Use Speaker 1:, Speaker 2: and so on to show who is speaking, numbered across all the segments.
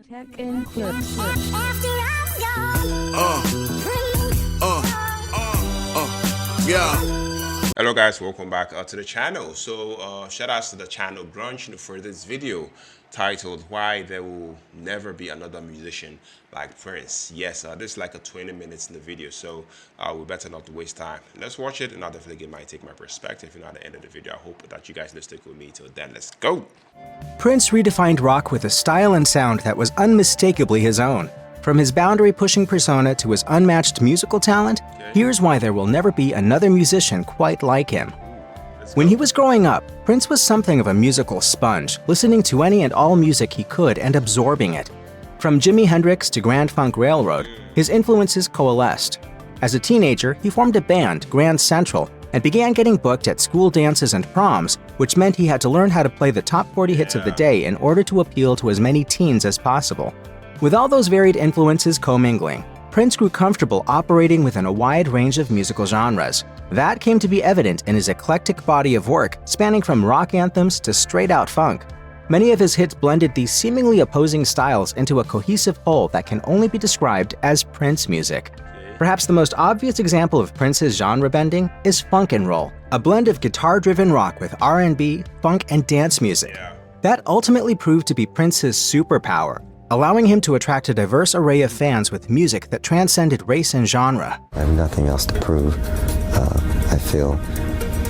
Speaker 1: Tech and clips.
Speaker 2: Yeah. Hello guys, welcome back to the channel. So shout outs to the channel Grunge for this video titled Why There Will Never Be Another Musician Like Prince. Yes, this is like a 20 minutes in the video, so we better not waste time. Let's watch it and I'll definitely give my perspective at the end of the video. I hope that you guys will stick with me till then. Let's go.
Speaker 3: Prince redefined rock with a style and sound that was unmistakably his own. From his boundary-pushing persona to his unmatched musical talent, here's why there will never be another musician quite like him. When he was growing up, Prince was something of a musical sponge, listening to any and all music he could and absorbing it. From Jimi Hendrix to Grand Funk Railroad, his influences coalesced. As a teenager, he formed a band, Grand Central, and began getting booked at school dances and proms, which meant he had to learn how to play the top 40 hits of the day in order to appeal to as many teens as possible. With all those varied influences commingling, Prince grew comfortable operating within a wide range of musical genres. That came to be evident in his eclectic body of work, spanning from rock anthems to straight-out funk. Many of his hits blended these seemingly opposing styles into a cohesive whole that can only be described as Prince music. Perhaps the most obvious example of Prince's genre bending is funk and roll, a blend of guitar-driven rock with R&B, funk, and dance music. That ultimately proved to be Prince's superpower, allowing him to attract a diverse array of fans with music that transcended race and genre.
Speaker 4: I have nothing else to prove. I feel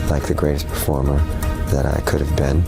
Speaker 4: like the greatest performer that I could have been.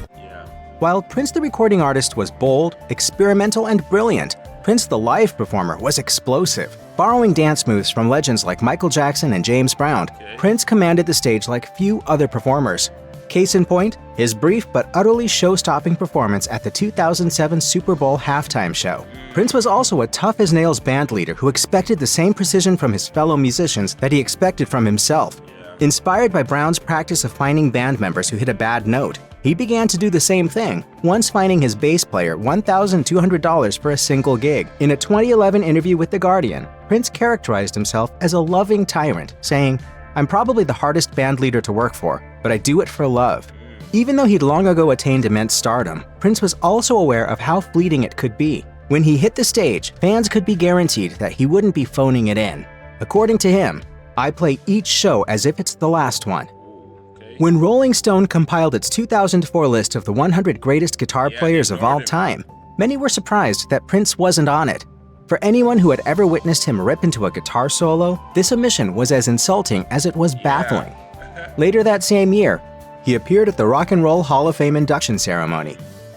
Speaker 3: While Prince the recording artist was bold, experimental, and brilliant, Prince the live performer was explosive. Borrowing dance moves from legends like Michael Jackson and James Brown, Prince commanded the stage like few other performers. Case in point, his brief but utterly show-stopping performance at the 2007 Super Bowl halftime show. Prince was also a tough-as-nails band leader who expected the same precision from his fellow musicians that he expected from himself. Inspired by Brown's practice of finding band members who hit a bad note, he began to do the same thing, once finding his bass player $1,200 for a single gig. In a 2011 interview with The Guardian, Prince characterized himself as a loving tyrant, saying, "I'm probably the hardest band leader to work for, but I do it for love." Even though he'd long ago attained immense stardom, Prince was also aware of how fleeting it could be. When he hit the stage, fans could be guaranteed that he wouldn't be phoning it in. According to him, "I play each show as if it's the last one." When Rolling Stone compiled its 2004 list of the 100 greatest guitar players of all time, many were surprised that Prince wasn't on it. For anyone who had ever witnessed him rip into a guitar solo, this omission was as insulting as it was baffling. Later that same year, he appeared at the Rock and Roll Hall of Fame induction ceremony.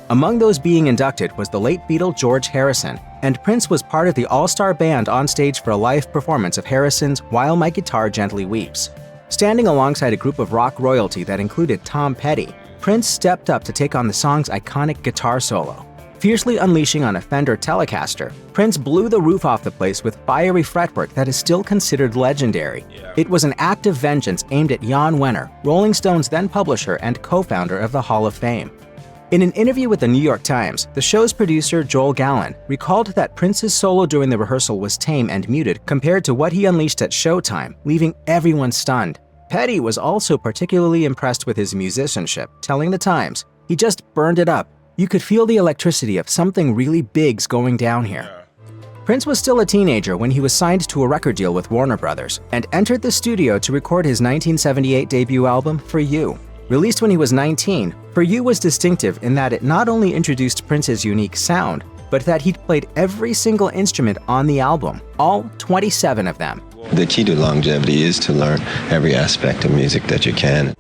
Speaker 3: Among those being inducted was the late Beatle George Harrison, and Prince was part of the all-star band on stage for a live performance of Harrison's While My Guitar Gently Weeps. Standing alongside a group of rock royalty that included Tom Petty, Prince stepped up to take on the song's iconic guitar solo. Fiercely unleashing on a Fender Telecaster, Prince blew the roof off the place with fiery fretwork that is still considered legendary. It was an act of vengeance aimed at Jan Wenner, Rolling Stone's then publisher and co-founder of the Hall of Fame. In an interview with the New York Times, the show's producer Joel Gallen recalled that Prince's solo during the rehearsal was tame and muted compared to what he unleashed at showtime, leaving everyone stunned. Petty was also particularly impressed with his musicianship, telling the Times, "He just burned it up. You could feel the electricity of something really big's going down here." Prince was still a teenager when he was signed to a record deal with Warner Brothers and entered the studio to record his 1978 debut album, For You. Released when he was 19, For You was distinctive in that it not only introduced Prince's unique sound, but that he'd played every single instrument on the album, all 27 of them.
Speaker 4: The key to longevity is to learn every aspect of music that you can.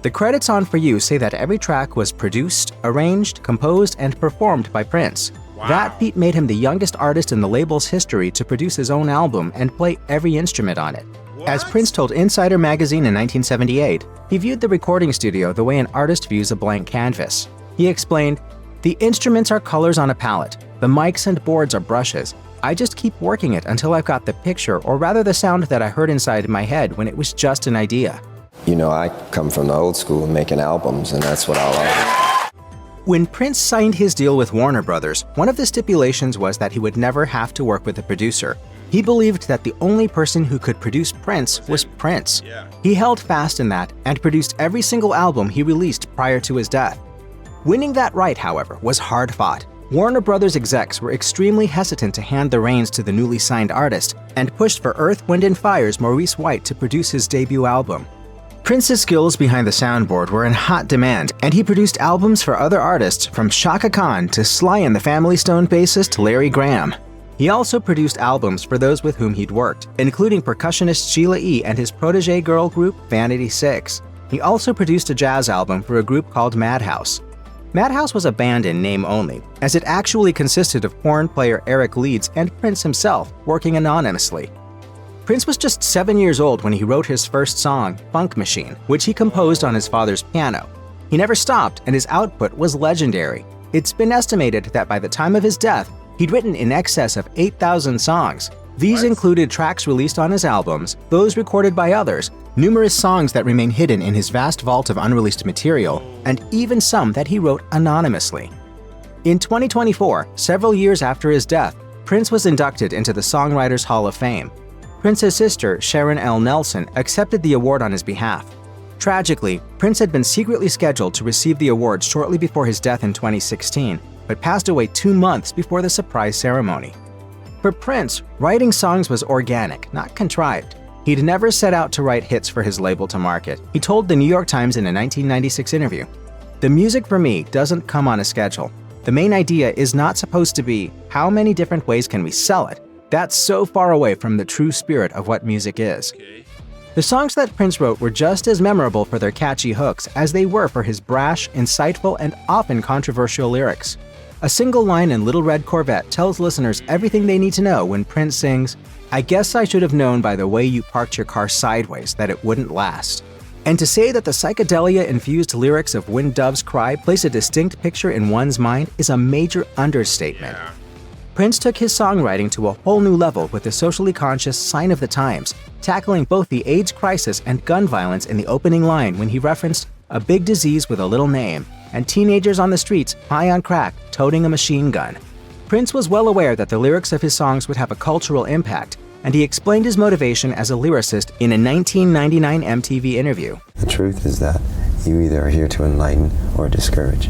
Speaker 3: The credits on For You say that every track was produced, arranged, composed, and performed by Prince. That feat made him the youngest artist in the label's history to produce his own album and play every instrument on it. As Prince told Insider magazine in 1978, he viewed the recording studio the way an artist views a blank canvas. He explained, "The instruments are colors on a palette. The mics and boards are brushes. I just keep working it until I've got the picture, or rather the sound that I heard inside my head when it was just an idea."
Speaker 4: You know, I come from the old school making albums, and that's what I like.
Speaker 3: When Prince signed his deal with Warner Brothers, one of the stipulations was that he would never have to work with a producer. He believed that the only person who could produce Prince was Prince. He held fast in that and produced every single album he released prior to his death. Winning that right, however, was hard-fought. Warner Brothers execs were extremely hesitant to hand the reins to the newly signed artist and pushed for Earth, Wind & Fire's Maurice White to produce his debut album. Prince's skills behind the soundboard were in hot demand, and he produced albums for other artists from Chaka Khan to Sly and the Family Stone bassist Larry Graham. He also produced albums for those with whom he'd worked, including percussionist Sheila E. and his protege girl group Vanity 6. He also produced a jazz album for a group called Madhouse. Madhouse was a band in name only, as it actually consisted of horn player Eric Leeds and Prince himself, working anonymously. Prince was just 7 years old when he wrote his first song, Funk Machine, which he composed on his father's piano. He never stopped, and his output was legendary. It's been estimated that by the time of his death, he'd written in excess of 8,000 songs. These included tracks released on his albums, those recorded by others, numerous songs that remain hidden in his vast vault of unreleased material, and even some that he wrote anonymously. In 2024, several years after his death, Prince was inducted into the Songwriters Hall of Fame. Prince's sister, Sharon L. Nelson, accepted the award on his behalf. Tragically, Prince had been secretly scheduled to receive the award shortly before his death in 2016, but passed away 2 months before the surprise ceremony. For Prince, writing songs was organic, not contrived. He'd never set out to write hits for his label to market. He told the New York Times in a 1996 interview, "The music for me doesn't come on a schedule. The main idea is not supposed to be, how many different ways can we sell it? That's so far away from the true spirit of what music is." The songs that Prince wrote were just as memorable for their catchy hooks as they were for his brash, insightful, and often controversial lyrics. A single line in Little Red Corvette tells listeners everything they need to know when Prince sings, "I guess I should have known by the way you parked your car sideways that it wouldn't last." And to say that the psychedelia-infused lyrics of When Doves Cry place a distinct picture in one's mind is a major understatement. Prince took his songwriting to a whole new level with the socially conscious Sign of the Times, tackling both the AIDS crisis and gun violence in the opening line when he referenced a big disease with a little name, and teenagers on the streets high on crack toting a machine gun. Prince was well aware that the lyrics of his songs would have a cultural impact, and he explained his motivation as a lyricist in a 1999 MTV interview.
Speaker 4: The truth is that you either are here to enlighten or discourage.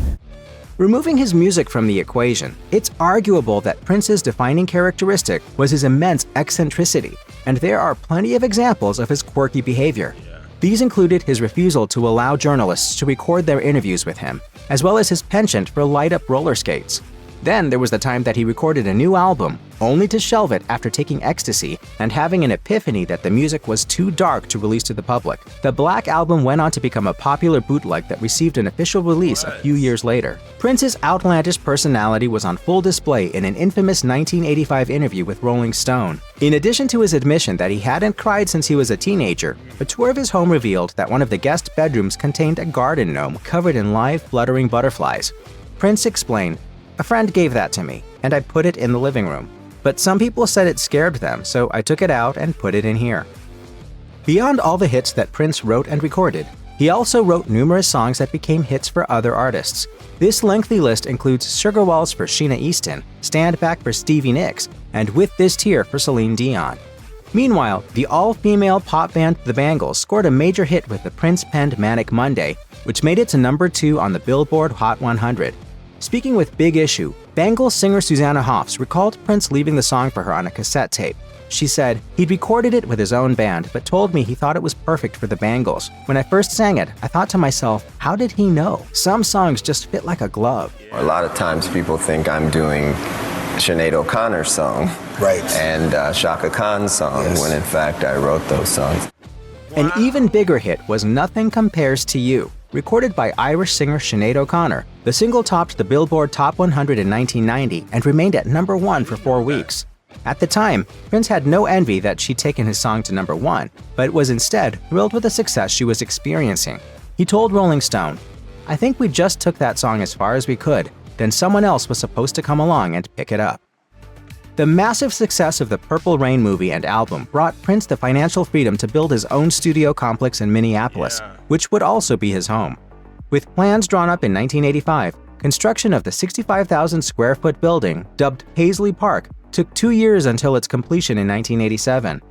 Speaker 3: Removing his music from the equation, it's arguable that Prince's defining characteristic was his immense eccentricity, and there are plenty of examples of his quirky behavior. These included his refusal to allow journalists to record their interviews with him, as well as his penchant for light-up roller skates. Then there was the time that he recorded a new album, only to shelve it after taking ecstasy and having an epiphany that the music was too dark to release to the public. The Black Album went on to become a popular bootleg that received an official release a few years later. Prince's outlandish personality was on full display in an infamous 1985 interview with Rolling Stone. In addition to his admission that he hadn't cried since he was a teenager, a tour of his home revealed that one of the guest bedrooms contained a garden gnome covered in live, fluttering butterflies. Prince explained, "A friend gave that to me, and I put it in the living room. But some people said it scared them, so I took it out and put it in here." Beyond all the hits that Prince wrote and recorded, he also wrote numerous songs that became hits for other artists. This lengthy list includes Sugar Walls for Sheena Easton, Stand Back for Stevie Nicks, and With This Tear for Celine Dion. Meanwhile, the all-female pop band The Bangles scored a major hit with the Prince-penned Manic Monday, which made it to number 2 on the Billboard Hot 100. Speaking with Big Issue, Bangles singer Susanna Hoffs recalled Prince leaving the song for her on a cassette tape. She said, "He'd recorded it with his own band, but told me he thought it was perfect for the Bangles. When I first sang it, I thought to myself, how did he know? Some songs just fit like a glove."
Speaker 1: A lot of times people think I'm doing Sinead O'Connor's song and Chaka Khan's song, when in fact I wrote those songs.
Speaker 3: An even bigger hit was Nothing Compares to You. Recorded by Irish singer Sinead O'Connor, the single topped the Billboard Top 100 in 1990 and remained at number 1 for 4 weeks. At the time, Prince had no envy that she'd taken his song to number 1, but was instead thrilled with the success she was experiencing. He told Rolling Stone, "I think we just took that song as far as we could, then someone else was supposed to come along and pick it up." The massive success of the Purple Rain movie and album brought Prince the financial freedom to build his own studio complex in Minneapolis, which would also be his home. With plans drawn up in 1985, construction of the 65,000 square foot building, dubbed Paisley Park, took 2 years until its completion in 1987.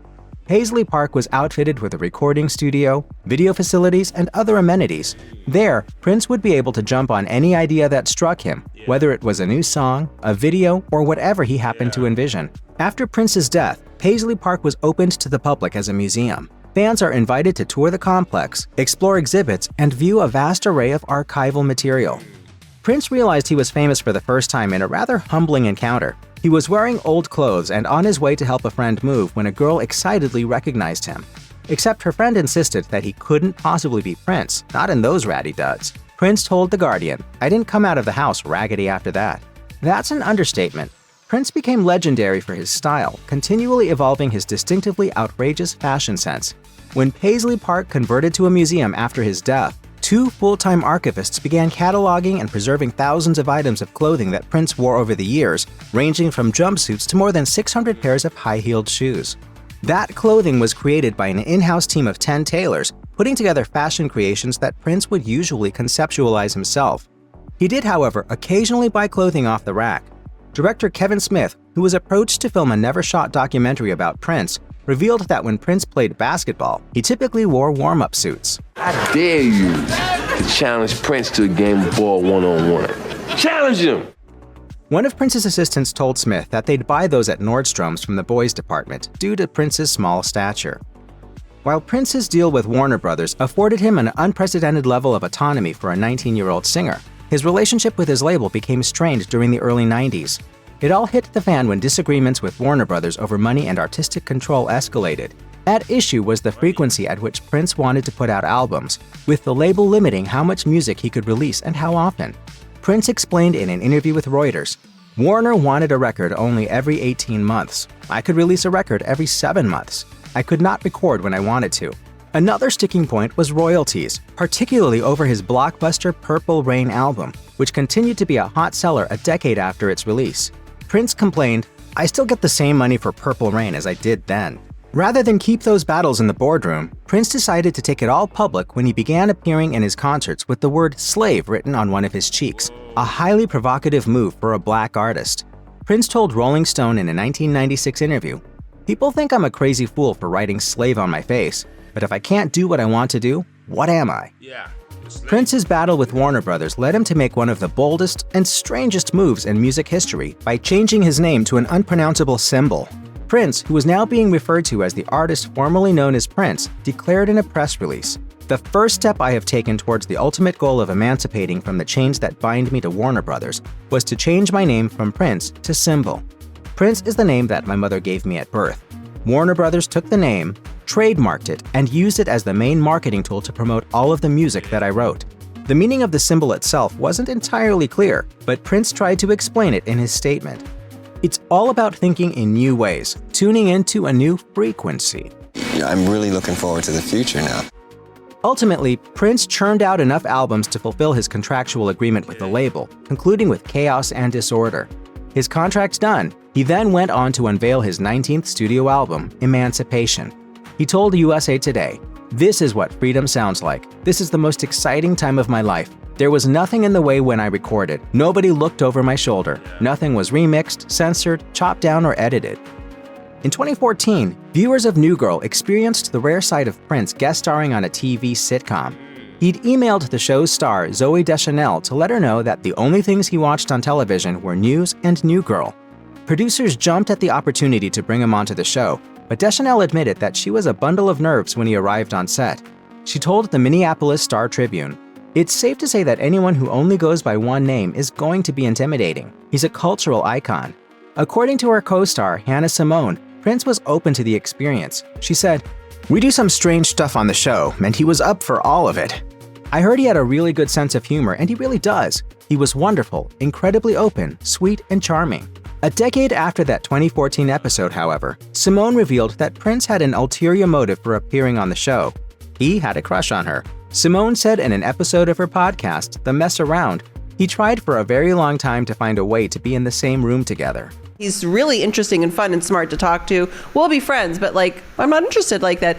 Speaker 3: Paisley Park was outfitted with a recording studio, video facilities, and other amenities. There, Prince would be able to jump on any idea that struck him, whether it was a new song, a video, or whatever he happened to envision. After Prince's death, Paisley Park was opened to the public as a museum. Fans are invited to tour the complex, explore exhibits, and view a vast array of archival material. Prince realized he was famous for the first time in a rather humbling encounter. He was wearing old clothes and on his way to help a friend move when a girl excitedly recognized him. Except her friend insisted that he couldn't possibly be Prince, not in those ratty duds. Prince told The Guardian, "I didn't come out of the house raggedy after that." That's an understatement. Prince became legendary for his style, continually evolving his distinctively outrageous fashion sense. When Paisley Park converted to a museum after his death, 2 full-time archivists began cataloging and preserving thousands of items of clothing that Prince wore over the years, ranging from jumpsuits to more than 600 pairs of high-heeled shoes. That clothing was created by an in-house team of 10 tailors, putting together fashion creations that Prince would usually conceptualize himself. He did, however, occasionally buy clothing off the rack. Director Kevin Smith, who was approached to film a never-shot documentary about Prince, revealed that when Prince played basketball, he typically wore warm-up suits.
Speaker 5: I dare you to challenge Prince to a game of ball one-on-one. Challenge him!
Speaker 3: One of Prince's assistants told Smith that they'd buy those at Nordstrom's from the boys department due to Prince's small stature. While Prince's deal with Warner Brothers afforded him an unprecedented level of autonomy for a 19-year-old singer, his relationship with his label became strained during the early 90s. It all hit the fan when disagreements with Warner Brothers over money and artistic control escalated. At issue was the frequency at which Prince wanted to put out albums, with the label limiting how much music he could release and how often. Prince explained in an interview with Reuters, "Warner wanted a record only every 18 months. I could release a record every 7 months. I could not record when I wanted to." Another sticking point was royalties, particularly over his blockbuster Purple Rain album, which continued to be a hot seller a decade after its release. Prince complained, "I still get the same money for Purple Rain as I did then." Rather than keep those battles in the boardroom, Prince decided to take it all public when he began appearing in his concerts with the word slave written on one of his cheeks, a highly provocative move for a black artist. Prince told Rolling Stone in a 1996 interview, "People think I'm a crazy fool for writing slave on my face, but if I can't do what I want to do, what am I?" Prince's battle with Warner Brothers led him to make one of the boldest and strangest moves in music history by changing his name to an unpronounceable symbol. Prince, who was now being referred to as the artist formerly known as Prince, declared in a press release, "The first step I have taken towards the ultimate goal of emancipating from the chains that bind me to Warner Brothers was to change my name from Prince to Symbol. Prince is the name that my mother gave me at birth. Warner Brothers took the name, trademarked it, and used it as the main marketing tool to promote all of the music that I wrote." The meaning of the symbol itself wasn't entirely clear, but Prince tried to explain it in his statement. It's all about thinking in new ways, tuning into a new frequency.
Speaker 1: I'm really looking forward to the future now.
Speaker 3: Ultimately, Prince churned out enough albums to fulfill his contractual agreement with the label, concluding with Chaos and Disorder. His contract done, he then went on to unveil his 19th studio album, Emancipation. He told USA Today, "This is what freedom sounds like. This is the most exciting time of my life. There was nothing in the way when I recorded. Nobody looked over my shoulder. Nothing was remixed, censored, chopped down, or edited." In 2014, viewers of New Girl experienced the rare sight of Prince guest starring on a TV sitcom. He'd emailed the show's star, Zooey Deschanel, to let her know that the only things he watched on television were news and New Girl. Producers jumped at the opportunity to bring him onto the show, but Deschanel admitted that she was a bundle of nerves when he arrived on set. She told the Minneapolis Star-Tribune, "It's safe to say that anyone who only goes by one name is going to be intimidating. He's a cultural icon." According to her co-star, Hannah Simone, Prince was open to the experience. She said, "We do some strange stuff on the show, and he was up for all of it. I heard he had a really good sense of humor, and he really does. He was wonderful, incredibly open, sweet, and charming." A decade after that 2014 episode, however, Simone revealed that Prince had an ulterior motive for appearing on the show. He had a crush on her. Simone said in an episode of her podcast, The Mess Around, he tried for a very long time to find a way to be in the same room together.
Speaker 6: "He's really interesting and fun and smart to talk to. We'll be friends, but I'm not interested like that."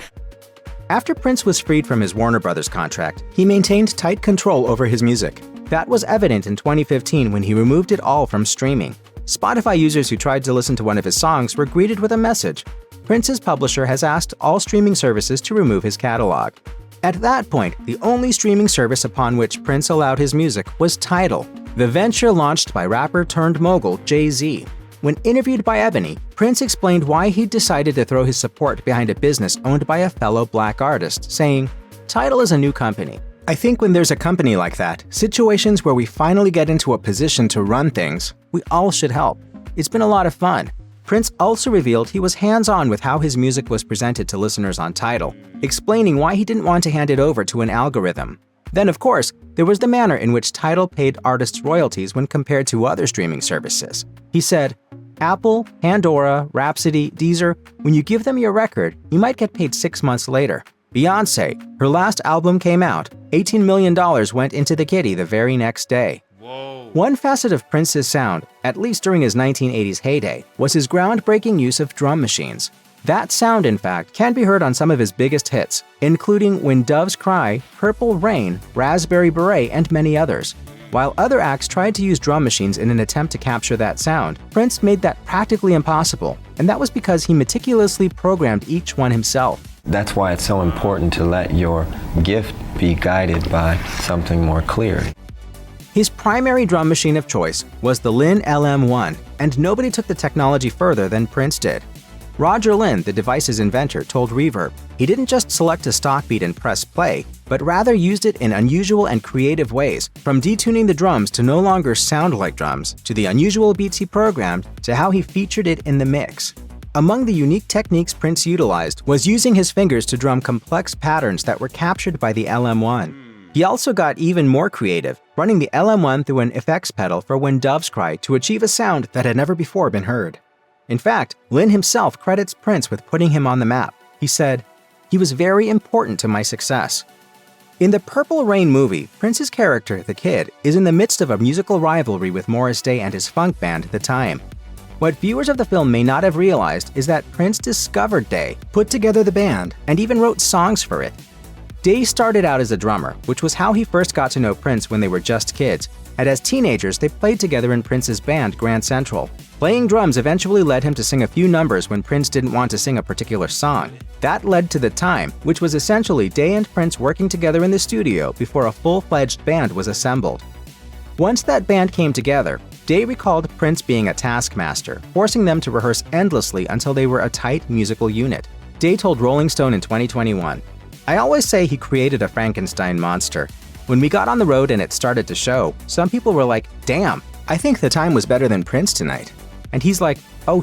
Speaker 3: After Prince was freed from his Warner Brothers contract, he maintained tight control over his music. That was evident in 2015 when he removed it all from streaming. Spotify users who tried to listen to one of his songs were greeted with a message. Prince's publisher has asked all streaming services to remove his catalog. At that point, the only streaming service upon which Prince allowed his music was Tidal, the venture launched by rapper-turned-mogul Jay-Z. When interviewed by Ebony, Prince explained why he'd decided to throw his support behind a business owned by a fellow black artist, saying, "Tidal is a new company. I think when there's a company like that, situations where we finally get into a position to run things, we all should help. It's been a lot of fun." Prince also revealed he was hands-on with how his music was presented to listeners on Tidal, explaining why he didn't want to hand it over to an algorithm. Then, of course, there was the manner in which Tidal paid artists royalties when compared to other streaming services. He said, "Apple, Pandora, Rhapsody, Deezer, when you give them your record, you might get paid 6 months later. Beyoncé, her last album came out, $18 million went into the kitty the very next day."
Speaker 2: Whoa.
Speaker 3: One facet of Prince's sound, at least during his 1980s heyday, was his groundbreaking use of drum machines. That sound, in fact, can be heard on some of his biggest hits, including When Doves Cry, Purple Rain, Raspberry Beret, and many others. While other acts tried to use drum machines in an attempt to capture that sound, Prince made that practically impossible, and that was because he meticulously programmed each one himself.
Speaker 1: That's why it's so important to let your gift be guided by something more clear.
Speaker 3: His primary drum machine of choice was the Linn LM1, and nobody took the technology further than Prince did. Roger Linn, the device's inventor, told Reverb he didn't just select a stock beat and press play, but rather used it in unusual and creative ways, from detuning the drums to no longer sound like drums, to the unusual beats he programmed, to how he featured it in the mix. Among the unique techniques Prince utilized was using his fingers to drum complex patterns that were captured by the LM1. He also got even more creative, running the LM1 through an effects pedal for When Doves Cry to achieve a sound that had never before been heard. In fact, Linn himself credits Prince with putting him on the map. He said, "He was very important to my success." In the Purple Rain movie, Prince's character, the Kid, is in the midst of a musical rivalry with Morris Day and his funk band, The Time. What viewers of the film may not have realized is that Prince discovered Day, put together the band, and even wrote songs for it. Day started out as a drummer, which was how he first got to know Prince when they were just kids, and as teenagers they played together in Prince's band Grand Central. Playing drums eventually led him to sing a few numbers when Prince didn't want to sing a particular song. That led to The Time, which was essentially Day and Prince working together in the studio before a full-fledged band was assembled. Once that band came together, Day recalled Prince being a taskmaster, forcing them to rehearse endlessly until they were a tight musical unit. Day told Rolling Stone in 2021, "I always say he created a Frankenstein monster. When we got on the road and it started to show, some people were like, 'Damn, I think The Time was better than Prince tonight.' And he's like, 'Oh,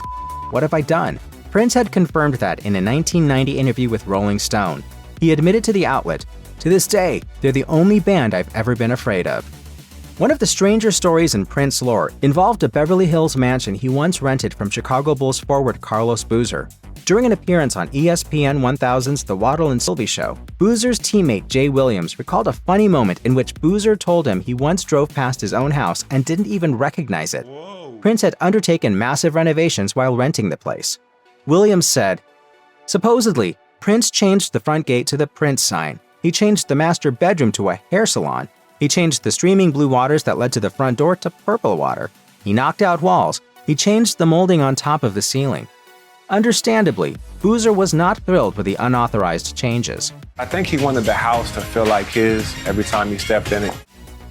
Speaker 3: what have I done?'" Prince had confirmed that in a 1990 interview with Rolling Stone. He admitted to the outlet, "To this day, they're the only band I've ever been afraid of." One of the stranger stories in Prince lore involved a Beverly Hills mansion he once rented from Chicago Bulls forward Carlos Boozer. During an appearance on ESPN 1000's The Waddle and Sylvie Show, Boozer's teammate Jay Williams recalled a funny moment in which Boozer told him he once drove past his own house and didn't even recognize it.
Speaker 2: Whoa.
Speaker 3: Prince had undertaken massive renovations while renting the place. Williams said, "Supposedly, Prince changed the front gate to the Prince sign. He changed the master bedroom to a hair salon. He changed the streaming blue waters that led to the front door to purple water. He knocked out walls. He changed the molding on top of the ceiling." Understandably, Boozer was not thrilled with the unauthorized changes.
Speaker 7: I think he wanted the house to feel like his every time he stepped in it.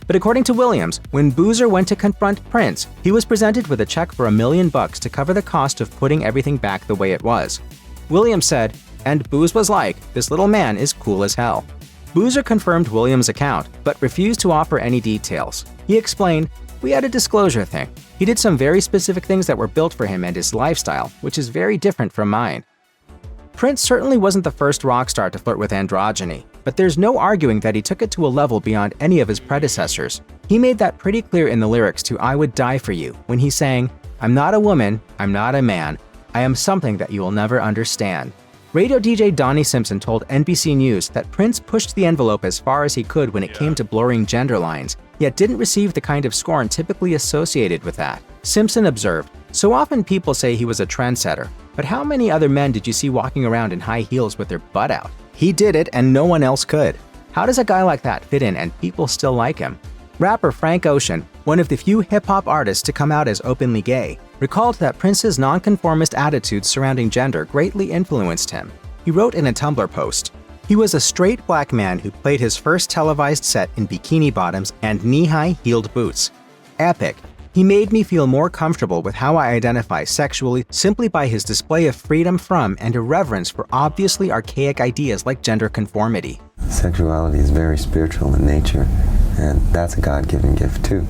Speaker 3: But according to Williams, when Boozer went to confront Prince, he was presented with a check for $1 million to cover the cost of putting everything back the way it was. Williams said, "And Booz was like, 'This little man is cool as hell.'" Boozer confirmed Williams' account, but refused to offer any details. He explained, "We had a disclosure thing. He did some very specific things that were built for him and his lifestyle, which is very different from mine." Prince certainly wasn't the first rock star to flirt with androgyny, but there's no arguing that he took it to a level beyond any of his predecessors. He made that pretty clear in the lyrics to "I Would Die For You" when he sang, "I'm not a woman, I'm not a man, I am something that you will never understand." Radio DJ Donnie Simpson told NBC News that Prince pushed the envelope as far as he could when it came to blurring gender lines, yet didn't receive the kind of scorn typically associated with that. Simpson observed, "So often people say he was a trendsetter, but how many other men did you see walking around in high heels with their butt out? He did it and no one else could. How does a guy like that fit in and people still like him?" Rapper Frank Ocean, one of the few hip-hop artists to come out as openly gay, recalled that Prince's nonconformist attitudes surrounding gender greatly influenced him. He wrote in a Tumblr post, "He was a straight black man who played his first televised set in bikini bottoms and knee-high heeled boots. Epic. He made me feel more comfortable with how I identify sexually simply by his display of freedom from and irreverence for obviously archaic ideas like gender conformity."
Speaker 4: Sexuality is very spiritual in nature, and that's a God-given gift too.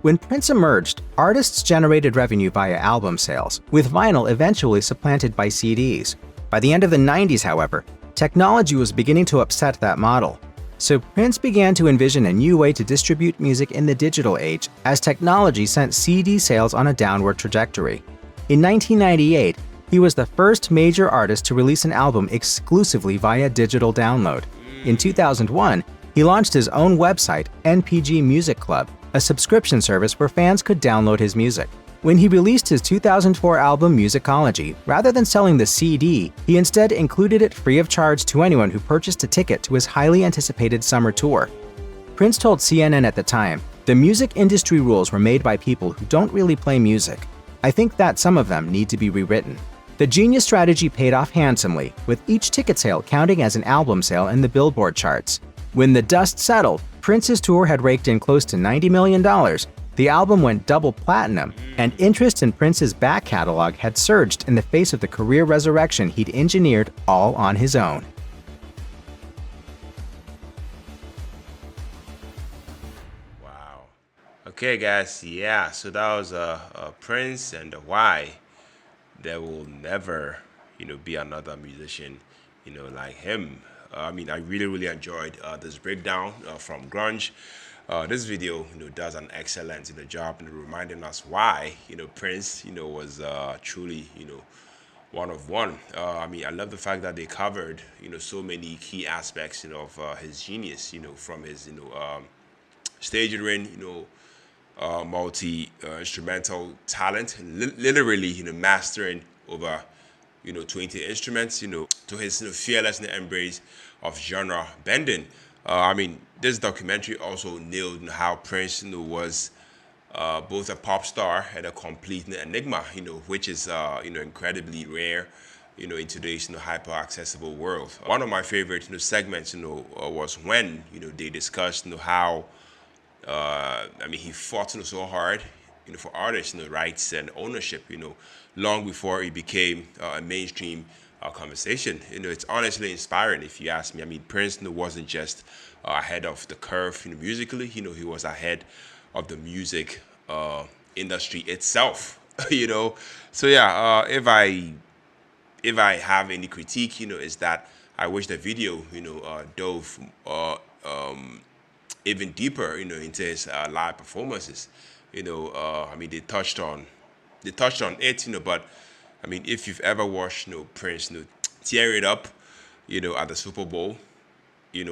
Speaker 3: When Prince emerged, artists generated revenue via album sales, with vinyl eventually supplanted by CDs. By the end of the 90s, however, technology was beginning to upset that model. So Prince began to envision a new way to distribute music in the digital age as technology sent CD sales on a downward trajectory. In 1998, he was the first major artist to release an album exclusively via digital download. In 2001, he launched his own website, NPG Music Club, a subscription service where fans could download his music. When he released his 2004 album Musicology, rather than selling the CD, he instead included it free of charge to anyone who purchased a ticket to his highly anticipated summer tour. Prince told CNN at the time, "The music industry rules were made by people who don't really play music. I think that some of them need to be rewritten." The genius strategy paid off handsomely, with each ticket sale counting as an album sale in the Billboard charts. When the dust settled, Prince's tour had raked in close to $90 million, the album went double platinum, and interest in Prince's back catalog had surged in the face of the career resurrection he'd engineered all on his own.
Speaker 2: Wow. Okay, guys. Yeah, so that was Prince and why there will never, be another musician, like him. I really enjoyed this breakdown from grunge. This video, does an excellent job in reminding us why, Prince, was truly, one of one. I love the fact that they covered, so many key aspects, of his genius, from his, staging, multi-instrumental talent, literally, mastering over 20 instruments, to his fearless embrace of genre bending. This documentary also nailed how Prince was both a pop star and a complete enigma, which is incredibly rare, in today's hyper accessible world. One of my favorite segments, was when they discussed how he fought so hard, for artists, rights and ownership, long before it became a mainstream conversation. It's honestly inspiring if you ask me. Prince wasn't just ahead of the curve, musically. He was ahead of the music industry itself. So yeah. If I have any critique, is that I wish the video, dove even deeper, into his live performances. They touched on it, but if you've ever watched, Prince, tear it up, at the Super Bowl,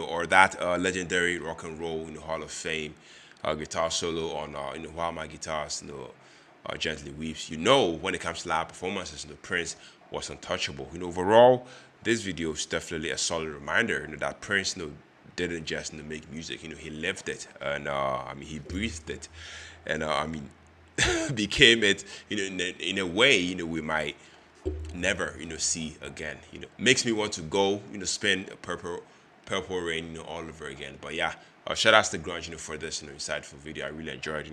Speaker 2: or that legendary rock and roll, Hall of Fame guitar solo on, While My Guitars, Gently Weeps, when it comes to live performances, Prince was untouchable. Overall, this video is definitely a solid reminder, that Prince, didn't just make music, he lived it, and he breathed it, and became it, in a way, we might never, see again. Makes me want to go, spend Purple Rain, all over again. But yeah, shout out to Grunge, for this, insightful video. I really enjoyed,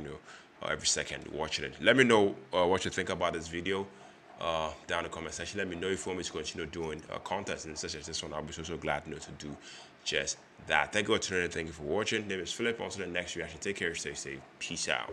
Speaker 2: every second watching it. Let me know what you think about this video down in the comment section. Let me know if you want me to continue doing contests and such as this one. I'll be so glad, to do just that. Thank you for tuning in. Thank you for watching. My name is Philip. On to the next reaction. Take care. Stay safe. Peace out.